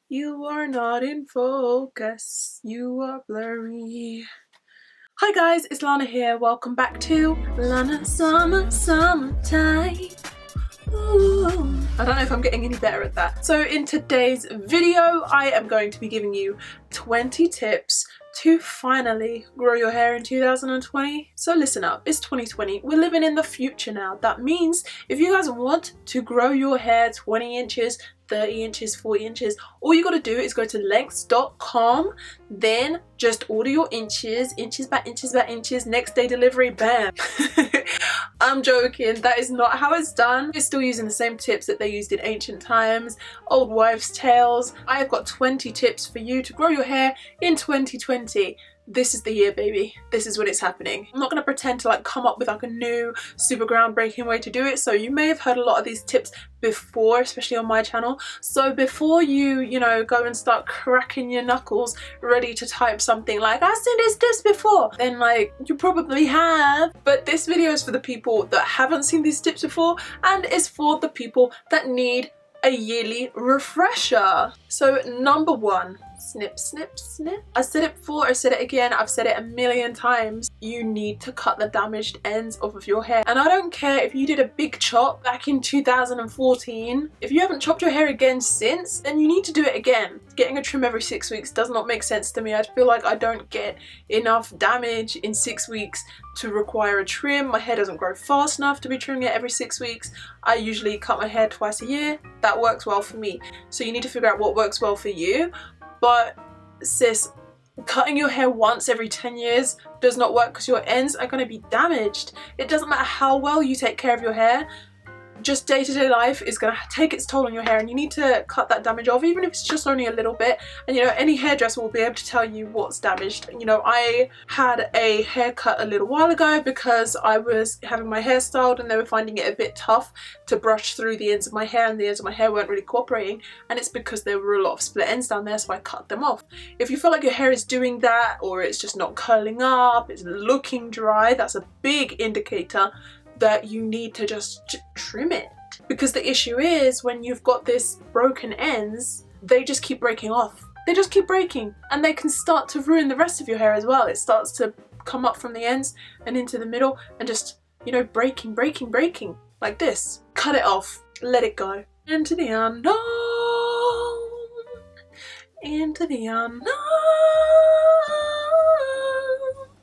You are not in focus, you are blurry. Hi guys, it's Lana here. Welcome back to Lana Summer, Summertime. Ooh. I don't know if I'm getting any better at that. So in today's video, I am going to be giving you 20 tips to finally grow your hair in 2020. So listen up, it's 2020. We're living in the future now. That means if you guys want to grow your hair 20 inches, 30 inches, 40 inches, all you gotta do is go to lengths.com, then just order your inches by inches by inches, next day delivery, bam. I'm joking, that is not how it's done. We're still using the same tips that they used in ancient times, old wives' tales. I have got 20 tips for you to grow your hair in 2020. This is the year, baby. This is when it's happening. I'm not going to pretend to come up with a new super groundbreaking way to do it. So you may have heard a lot of these tips before, especially on my channel. So before you go and start cracking your knuckles ready to type something like, I've seen this tips before, then you probably have. But this video is for the people that haven't seen these tips before, and it's for the people that need a yearly refresher. So number one, snip, snip, snip. I said it before, I said it again, I've said it a million times. You need to cut the damaged ends off of your hair. And I don't care if you did a big chop back in 2014. If you haven't chopped your hair again since, then you need to do it again. Getting a trim every 6 weeks does not make sense to me. I feel like I don't get enough damage in 6 weeks to require a trim. My hair doesn't grow fast enough to be trimming it every 6 weeks. I usually cut my hair twice a year. That works well for me. So you need to figure out what works well for you. But sis, cutting your hair once every 10 years does not work because your ends are going to be damaged. It doesn't matter how well you take care of your hair, just day-to-day life is going to take its toll on your hair, and you need to cut that damage off, even if it's just only a little bit. And any hairdresser will be able to tell you what's damaged. I had a haircut a little while ago because I was having my hair styled and they were finding it a bit tough to brush through the ends of my hair, and the ends of my hair weren't really cooperating, and it's because there were a lot of split ends down there, so I cut them off. If you feel like your hair is doing that, or it's just not curling up, it's looking dry, that's a big indicator that you need to just trim it. Because the issue is, when you've got this broken ends, they just keep breaking off. They just keep breaking, and they can start to ruin the rest of your hair as well. It starts to come up from the ends and into the middle and just, breaking like this. Cut it off, let it go. Into the unknown, into the unknown.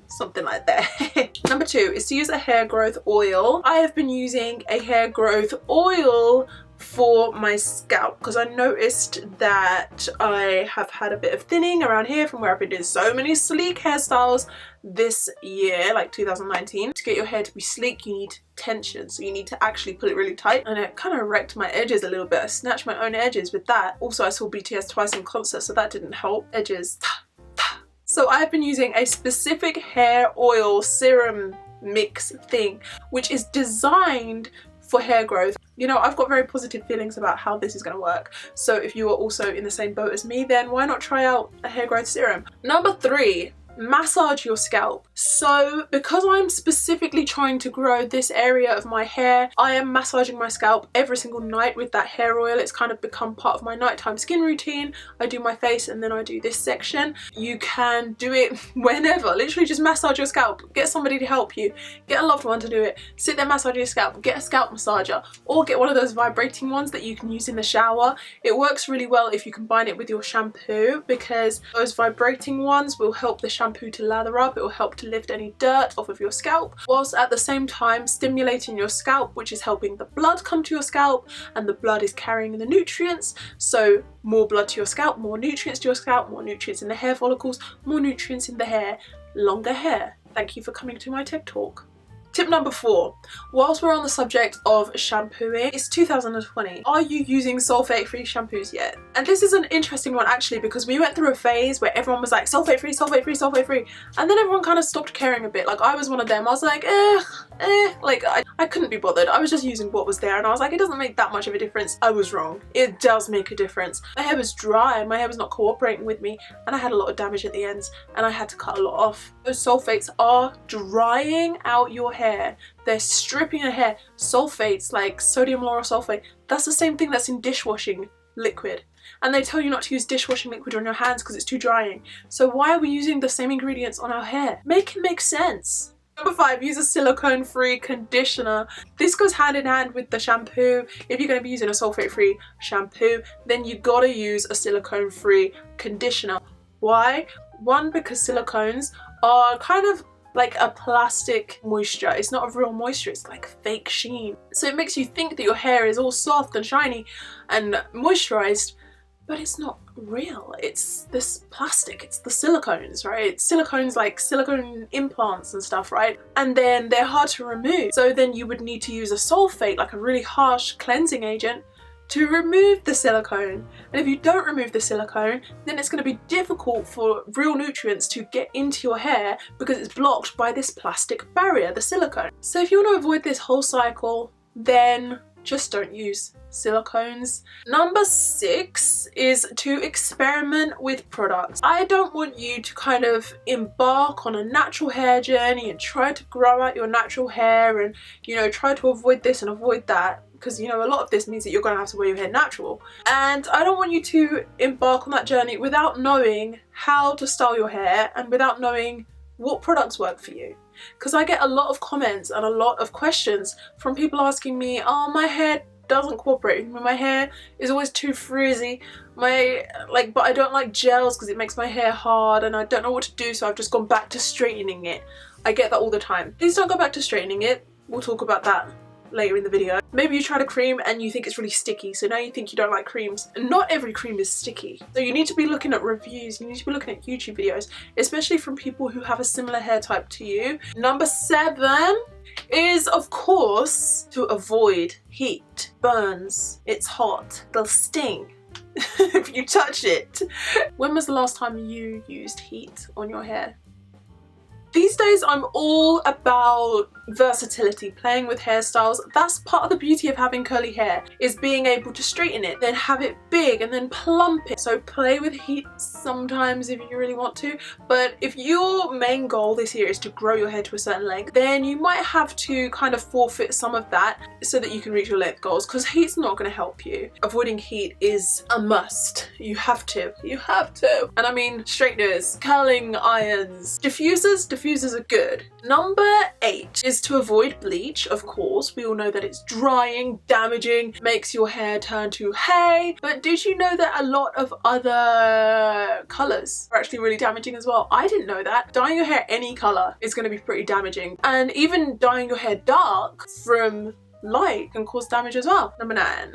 Something like that. Number two is to use a hair growth oil. I have been using a hair growth oil for my scalp because I noticed that I have had a bit of thinning around here from where I've been doing so many sleek hairstyles this year, like 2019. To get your hair to be sleek, you need tension, so you need to actually pull it really tight, and it kind of wrecked my edges a little bit. I snatched my own edges with that. Also, I saw BTS twice in concert, so that didn't help. Edges. So I've been using a specific hair oil serum mix thing, which is designed for hair growth. I've got very positive feelings about how this is going to work. So if you are also in the same boat as me, then why not try out a hair growth serum? Number three, massage your scalp. So because I'm specifically trying to grow this area of my hair, I am massaging my scalp every single night with that hair oil. It's kind of become part of my nighttime skin routine. I do my face and then I do this section. You can do it whenever. Literally just massage your scalp. Get somebody to help you. Get a loved one to do it. Sit there, massage your scalp. Get a scalp massager, or get one of those vibrating ones that you can use in the shower. It works really well if you combine it with your shampoo, because those vibrating ones will help the shampoo to lather up. It will help to lift any dirt off of your scalp, whilst at the same time stimulating your scalp, which is helping the blood come to your scalp, and the blood is carrying the nutrients. So more blood to your scalp, more nutrients to your scalp, more nutrients in the hair follicles, more nutrients in the hair, longer hair. Thank you for coming to my TED Talk. Tip number four, whilst we're on the subject of shampooing, it's 2020. Are you using sulfate-free shampoos yet? And this is an interesting one actually, because we went through a phase where everyone was like sulfate-free, sulfate-free, sulfate-free, and then everyone kind of stopped caring a bit. I was one of them. I was like, I couldn't be bothered. I was just using what was there, and I was like, it doesn't make that much of a difference. I was wrong. It does make a difference. My hair was dry, my hair was not cooperating with me, and I had a lot of damage at the ends, and I had to cut a lot off. Those sulfates are drying out your hair. They're stripping your hair. Sulfates like sodium lauryl sulfate, that's the same thing that's in dishwashing liquid. And they tell you not to use dishwashing liquid on your hands because it's too drying. So why are we using the same ingredients on our hair? Make it make sense. Number 5, use a silicone-free conditioner. This goes hand in hand with the shampoo. If you're going to be using a sulfate-free shampoo, then you gotta use a silicone-free conditioner. Why? One, because silicones are kind of like a plastic moisture. It's not a real moisture, it's like fake sheen. So it makes you think that your hair is all soft and shiny and moisturized, but it's not real. It's this plastic, it's the silicones, right? Silicones like silicone implants and stuff, right? And then they're hard to remove. So then you would need to use a sulfate, like a really harsh cleansing agent, to remove the silicone. And if you don't remove the silicone, then it's going to be difficult for real nutrients to get into your hair because it's blocked by this plastic barrier, the silicone. So if you want to avoid this whole cycle, then just don't use silicones. Number 6 is to experiment with products. I don't want you to kind of embark on a natural hair journey and try to grow out your natural hair and, you know, try to avoid this and avoid that, because, you know, a lot of this means that you're going to have to wear your hair natural. And I don't want you to embark on that journey without knowing how to style your hair and without knowing what products work for you. Because I get a lot of comments and a lot of questions from people asking me, oh, my hair doesn't cooperate. My hair is always too frizzy. But I don't like gels because it makes my hair hard and I don't know what to do, so I've just gone back to straightening it. I get that all the time. Please don't go back to straightening it. We'll talk about that later in the video. Maybe you tried a cream and you think it's really sticky, so now you think you don't like creams. Not every cream is sticky. So you need to be looking at reviews, you need to be looking at YouTube videos, especially from people who have a similar hair type to you. Number 7 is, of course, to avoid heat. Burns, it's hot, they'll sting if you touch it. When was the last time you used heat on your hair? These days I'm all about versatility, playing with hairstyles. That's part of the beauty of having curly hair, is being able to straighten it, then have it big and then plump it. So play with heat sometimes if you really want to, but if your main goal this year is to grow your hair to a certain length, then you might have to kind of forfeit some of that so that you can reach your length goals, because heat's not going to help you. Avoiding heat is a must. You have to. And I mean straighteners, curling irons, diffusers are good. Number 8 is to avoid bleach, of course. We all know that it's drying, damaging, makes your hair turn to hay. But did you know that a lot of other colours are actually really damaging as well? I didn't know that. Dyeing your hair any colour is going to be pretty damaging. And even dyeing your hair dark from light can cause damage as well. Number 9.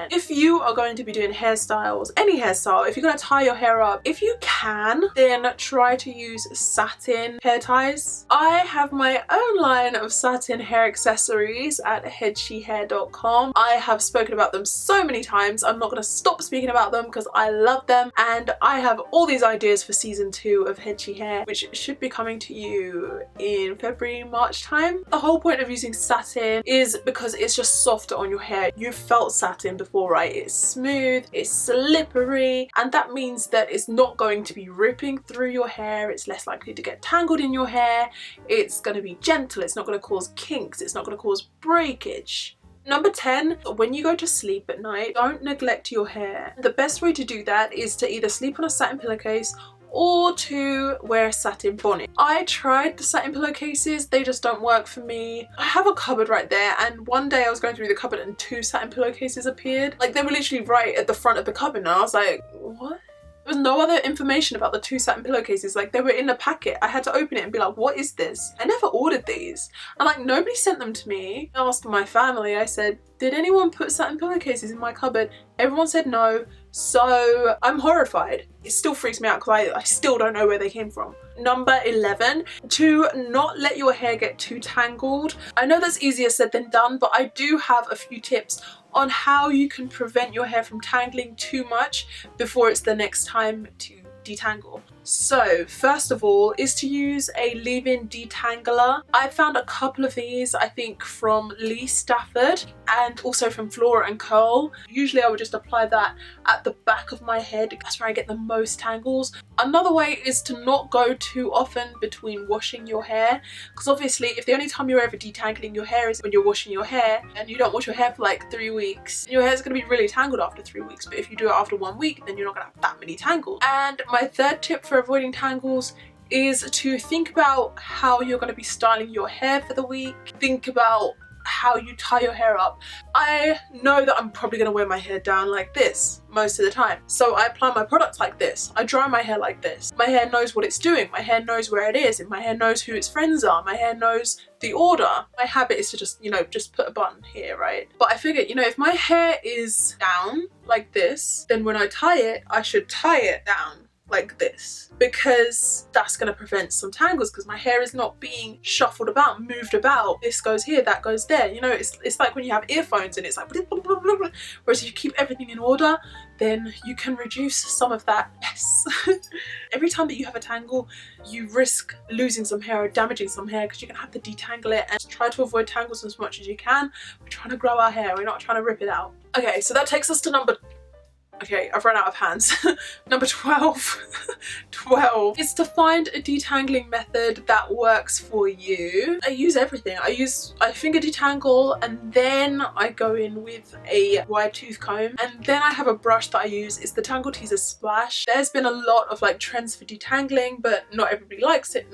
If you are going to be doing hairstyles, any hairstyle, if you're going to tie your hair up, if you can, then try to use satin hair ties. I have my own line of satin hair accessories at headshehair.com. I have spoken about them so many times. I'm not going to stop speaking about them because I love them, and I have all these ideas for season 2 of Head She Hair, which should be coming to you in February, March time. The whole point of using satin is because it's just softer on your hair. You've felt satin before, right? It's smooth, it's slippery, and that means that it's not going to be ripping through your hair. It's less likely to get tangled in your hair. It's going to be gentle. It's not going to cause kinks. It's not going to cause breakage. Number 10, when you go to sleep at night, don't neglect your hair. The best way to do that is to either sleep on a satin pillowcase or to wear a satin bonnet. I tried the satin pillowcases, they just don't work for me. I have a cupboard right there, and one day I was going through the cupboard and 2 satin pillowcases appeared. Like, they were literally right at the front of the cupboard, and I was like, what? There was no other information about the 2 satin pillowcases. Like, they were in a packet. I had to open it and be like, what is this? I never ordered these. And like, nobody sent them to me. I asked my family, I said, did anyone put satin pillowcases in my cupboard? Everyone said no. So I'm horrified. It still freaks me out because I still don't know where they came from. Number 11, to not let your hair get too tangled. I know that's easier said than done, but I do have a few tips on how you can prevent your hair from tangling too much before it's the next time to detangle. So first of all is to use a leave-in detangler. I found a couple of these, I think from Lee Stafford and also from Flora and Curl. Usually I would just apply that at the back of my head. That's where I get the most tangles. Another way is to not go too often between washing your hair, because obviously if the only time you're ever detangling your hair is when you're washing your hair and you don't wash your hair for like 3 weeks, your hair is going to be really tangled after 3 weeks. But if you do it after 1 week, then you're not going to have that many tangles. And my third tip for avoiding tangles is to think about how you're going to be styling your hair for the week. Think about how you tie your hair up. I know that I'm probably going to wear my hair down like this most of the time, so I apply my products like this. I dry my hair like this. My hair knows what it's doing. My hair knows where it is, and my hair knows who its friends are. My hair knows the order. My habit is to just, you know, just put a bun here, right? But I figured, you know, if my hair is down like this, then when I tie it, I should tie it down like this, because that's going to prevent some tangles, because my hair is not being shuffled about, moved about. This goes here, that goes there. You know, it's like when you have earphones and it's like blah, blah, blah, blah, blah. Whereas if you keep everything in order, then you can reduce some of that mess. Every time that you have a tangle, you risk losing some hair or damaging some hair, because you're gonna have to detangle it. And try to avoid tangles as much as you can. We're trying to grow our hair, we're not trying to rip it out. Okay, so that takes us to okay, I've run out of hands. Number 12. 12 is to find a detangling method that works for you. I use everything. I finger detangle, and then I go in with a wide tooth comb, and then I have a brush that I use. It's the Tangle Teaser Splash. There's been a lot of like trends for detangling, but not everybody likes it.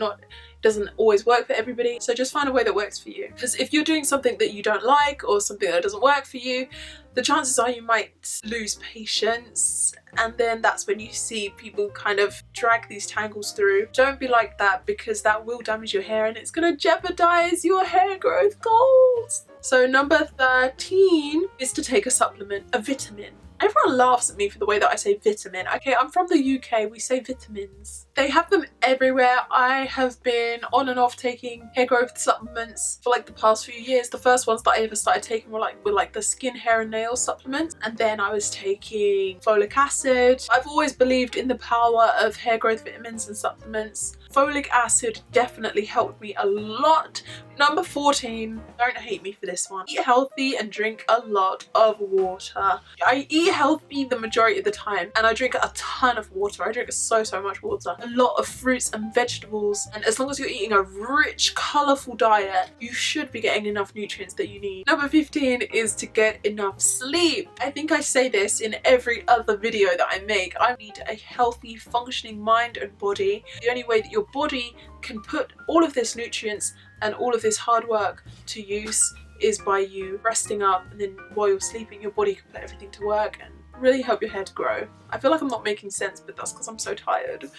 Doesn't always work for everybody, so just find a way that works for you. Because if you're doing something that you don't like or something that doesn't work for you, the chances are you might lose patience, and then that's when you see people kind of drag these tangles through. Don't be like that, because that will damage your hair and it's gonna jeopardize your hair growth goals. So number 13 is to take a supplement, a vitamin. Everyone laughs at me for the way that I say vitamin. Okay, I'm from the UK, we say vitamins. They have them everywhere. I have been on and off taking hair growth supplements for like the past few years. The first ones that I ever started taking were like the skin, hair and nail supplements. And then I was taking folic acid. I've always believed in the power of hair growth vitamins and supplements. Folic acid definitely helped me a lot. Number 14, don't hate me for this one. Eat healthy and drink a lot of water. I eat healthy the majority of the time, and I drink a ton of water. I drink so much water. A lot of fruits and vegetables, and as long as you're eating a rich, colourful diet, you should be getting enough nutrients that you need. Number 15 is to get enough sleep. I think I say this in every other video that I make. I need a healthy, functioning mind and body. The only way that your body can put all of this nutrients and all of this hard work to use is by you resting up, and then while you're sleeping your body can put everything to work and really help your hair to grow. I feel like I'm not making sense, but that's because I'm so tired.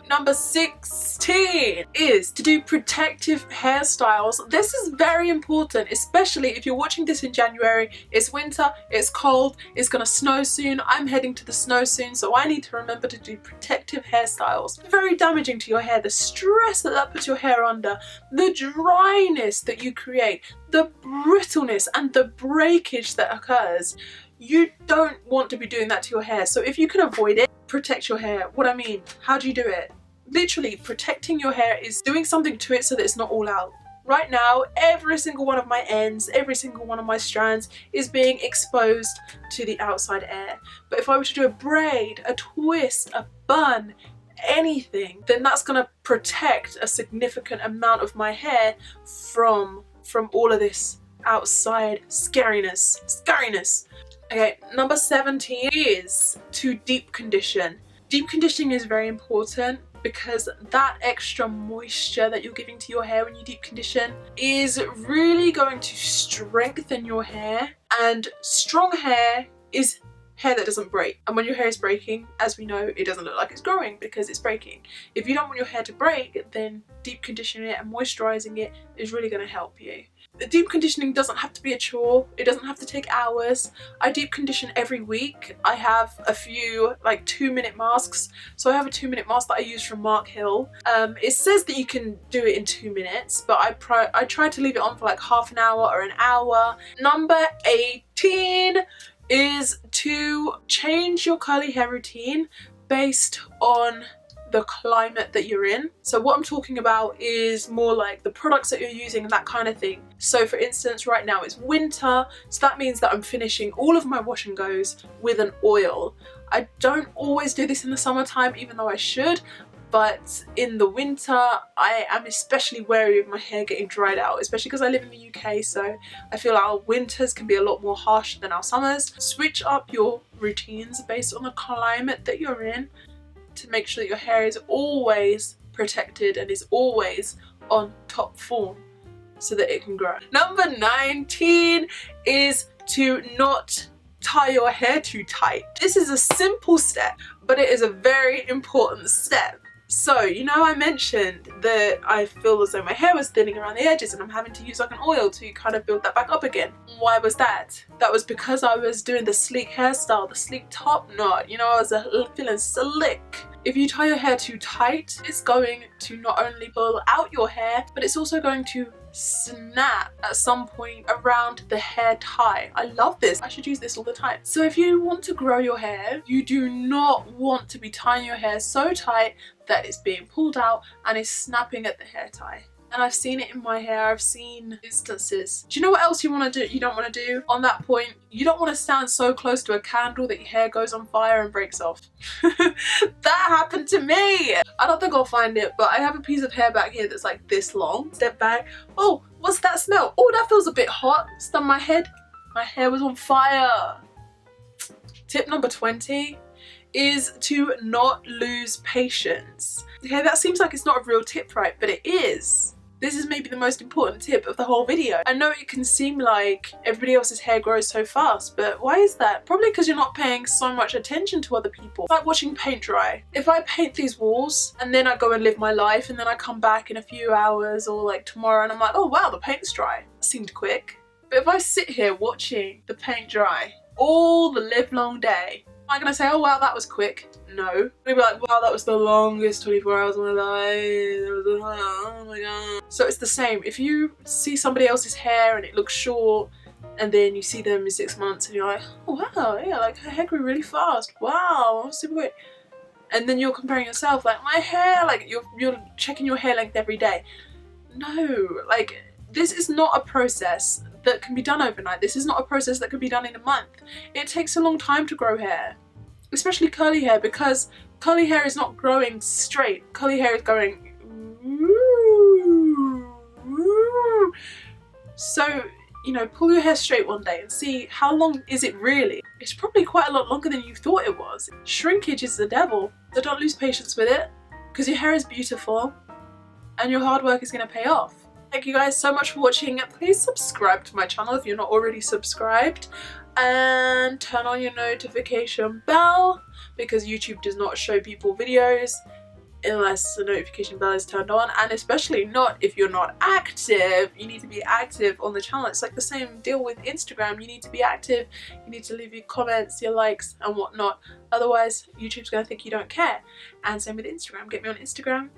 Number 16 is to do protective hairstyles. This is very important, especially if you're watching this in January. It's winter, it's cold, it's gonna snow soon. I'm heading to the snow soon, so I need to remember to do protective hairstyles. Very damaging to your hair. The stress that puts your hair under, the dryness that you create, the brittleness and the breakage that occurs. You don't want to be doing that to your hair. So if you can avoid it, protect your hair. What I mean, how do you do it? Literally, protecting your hair is doing something to it so that it's not all out. Right now, every single one of my ends, every single one of my strands is being exposed to the outside air. But if I were to do a braid, a twist, a bun, anything, then that's gonna protect a significant amount of my hair from all of this outside scariness. Okay, number 17 is to deep condition. Deep conditioning is very important, because that extra moisture that you're giving to your hair when you deep condition is really going to strengthen your hair. And strong hair is hair that doesn't break. And when your hair is breaking, as we know, it doesn't look like it's growing because it's breaking. If you don't want your hair to break, then deep conditioning it and moisturizing it is really going to help you. The deep conditioning doesn't have to be a chore. It doesn't have to take hours. I deep condition every week. I have a few like 2-minute masks. So I have a 2-minute mask that I use from Mark Hill. It says that you can do it in 2 minutes, but I try to leave it on for like half an hour or an hour. Number 18 is to change your curly hair routine based on the climate that you're in. So what I'm talking about is more like the products that you're using and that kind of thing. So for instance, right now it's winter, so that means that I'm finishing all of my wash and goes with an oil. I don't always do this in the summertime, even though I should, but in the winter I am especially wary of my hair getting dried out, especially because I live in the UK, so I feel our winters can be a lot more harsh than our summers. Switch up your routines based on the climate that you're in to make sure that your hair is always protected and is always on top form so that it can grow. Number 19 is to not tie your hair too tight. This is a simple step, but it is a very important step. So, you know, I mentioned that I feel as though my hair was thinning around the edges and I'm having to use like an oil to kind of build that back up again. Why was that? That was because I was doing the sleek hairstyle, the sleek top knot. You know, I was feeling slick. If you tie your hair too tight, it's going to not only pull out your hair, but it's also going to snap at some point around the hair tie. I love this. I should use this all the time. So if you want to grow your hair, you do not want to be tying your hair so tight that it's being pulled out and is snapping at the hair tie. And I've seen it in my hair. I've seen instances. Do you know what else you want to do? You don't want to do on that point? You don't want to stand so close to a candle that your hair goes on fire and breaks off. That happened to me. I don't think I'll find it, but I have a piece of hair back here that's like this long. Step back. Oh, what's that smell? Oh, that feels a bit hot. Stun my head. My hair was on fire. Tip number 20 is to not lose patience. Okay, that seems like it's not a real tip, right? But it is. This is maybe the most important tip of the whole video. I know it can seem like everybody else's hair grows so fast, but why is that? Probably because you're not paying so much attention to other people. It's like watching paint dry. If I paint these walls and then I go and live my life and then I come back in a few hours or like tomorrow and I'm like, oh wow, the paint's dry. That seemed quick. But if I sit here watching the paint dry all the live long day, am I gonna say, oh wow, that was quick? No. I'm gonna be like, wow, that was the longest 24 hours of my life. Oh my god. So it's the same. If you see somebody else's hair and it looks short, and then you see them in 6 months and you're like, oh wow, yeah, like her hair grew really fast. Wow, super quick. And then you're comparing yourself, like my hair, like you're checking your hair length every day. No, like this is not a process that can be done overnight. This is not a process that can be done in a month. It takes a long time to grow hair. Especially curly hair, because curly hair is not growing straight. Curly hair is going woo. So, you know, pull your hair straight one day and see how long is it really. It's probably quite a lot longer than you thought it was. Shrinkage is the devil, so don't lose patience with it, because your hair is beautiful and your hard work is going to pay off. Thank you guys so much for watching. Please subscribe to my channel if you're not already subscribed, and turn on your notification bell, because YouTube does not show people videos unless the notification bell is turned on, and especially not if you're not active. You need to be active on the channel. It's like the same deal with Instagram. You need to be active. You need to leave your comments, your likes and whatnot. Otherwise YouTube's going to think you don't care. And same with Instagram. Get me on Instagram.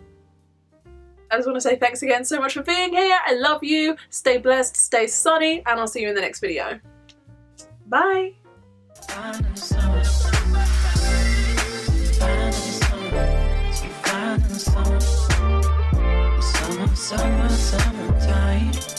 I just want to say thanks again so much for being here. I love you. Stay blessed, stay sunny, and I'll see you in the next video. Bye. Summertime.